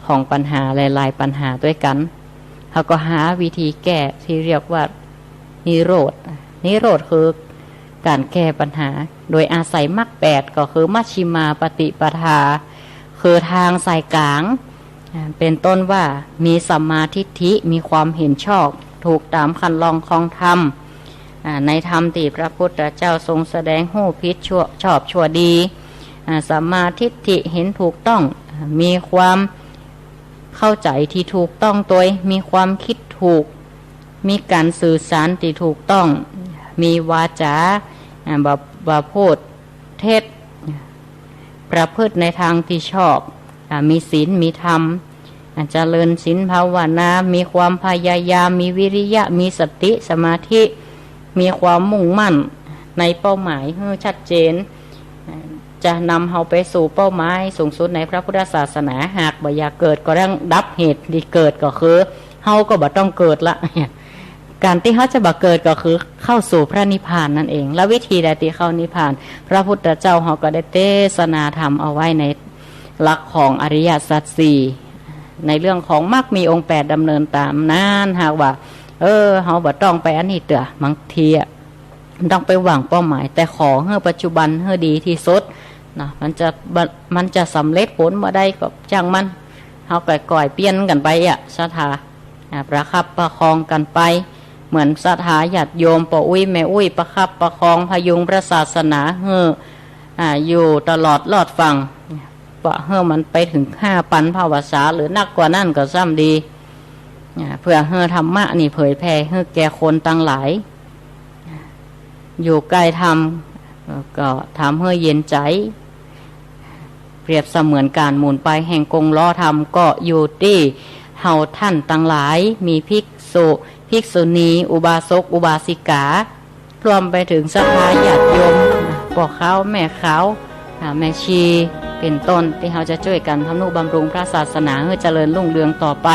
ของปัญหาหลายๆปัญหาด้วยกัน เขาก็หาวิธีแก้ที่เรียกว่านิโรธคือการแก้ปัญหาโดยอาศัยมรรค8ก็คือมัชฌิมาปฏิปทาคือทางสายกลางเป็นต้นว่ามีสัมมาทิฏฐิมีความเห็นชอบถูกตามคันลองของธรรมในธรรมที่พระพุทธเจ้าทรงแสดงหู้ผิดชั่วชอบชั่วดีสัมมาทิฏฐิเห็นถูกต้องมีความเข้าใจที่ถูกต้องตัวมีความคิดถูกมีการสื่อสารที่ถูกต้องมีวาจาบาพูดเทศประพฤติในทางที่ชอบมีศีลมีธรรมเจริญศีลภาวนามีความพยายามมีวิริยะมีสติสมาธิมีความมุ่งมั่นในเป้าหมายให้ชัดเจนจะนำเราไปสู่เป้าหมายสูงสุดในพระพุทธศาสนาหากบ่อยากเกิดก็ต้องดับเหตุที่เกิดก็คือเฮาก็บ่ต้องเกิดละการที่เขาจะบ่เกิดก็คือเข้าสู่พระนิพพานนั่นเองและวิธีใดที่เข้านิพพานพระพุทธเจ้าเขาก็ได้เทศนาธรรมเอาไว้ในหลักของอริยสัจสี่ในเรื่องของมรรคมีองค์8ดำเนินตามนั้นหากว่าเขาบ่ต้องไปอันนี้เตอะบางทีต้องไปหวังเป้าหมายแต่ขอให้ปัจจุบันให้ดีที่สุดนะมันจะสำเร็จผลมาได้ก็จังมันเขาก่อยเปลี่ยนกันไปศรัทธาประคับประคองกันไปเหมือนศรัทธาญาติโยมปู่อุ้ยแม่อุ้ยประคับประคองพยุงพระศาสนาอยู่ตลอดรอดฟังเพื่อมันไปถึง5 ปันภาวษาหรือนักกว่านั่นก็ซ้ำดีเพื่อให้ธรรมะนี่เผยแผ่ให้แก่คนตั้งหลายอยู่ใกล้ธรรมก็ทำให้เย็นใจเปรียบเสมือนการหมุนไปแห่งกงล้อธรรมก็อยู่ที่เฮาท่านตั้งหลายมีภิกษุณีอุบาสกอุบาสิการวมไปถึงศรัทธาญาติโยมพ่อเขาแม่เขาแม่ชีเป็นต้นที่เราจะช่วยกันทำนุบำรุงพระศาสนาให้เจริญรุ่งเรืองต่อไป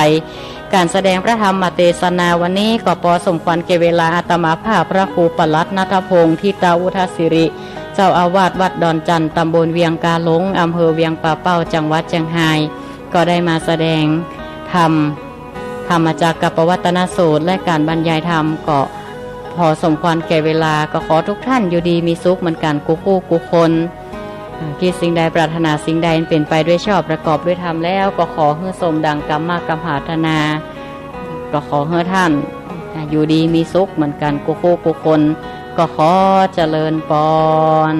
การแสดงพระธรรมเทศนาวันนี้ก็พอสมควรแก่เวลาอาตมาภาพพระครูปลัดณัฐพงศ์ทิตาวุฒศิริเจ้าอาวาสวัดดอนจันทร์ตำบลเวียงกาหลงอำเภอเวียงป่าเป้าจังหวัดเชียงรายก็ได้มาแสดงธรรมจักรปวัตนสูตรและการบรรยายธรรมก็พอสมควรแก่เวลาก็ขอทุกท่านอยู่ดีมีสุขเหมือนกันกูคู่กูคนคิดสิ่งใดปรารถนาสิ่งใดเป็นไปด้วยชอบประกอบด้วยธรรมแล้วก็ขอให้สมดังกรรมกรรมปรารถนาก็ขอให้ท่านอยู่ดีมีสุขเหมือนกันกูคู่กูคนก็ขอเจริญพร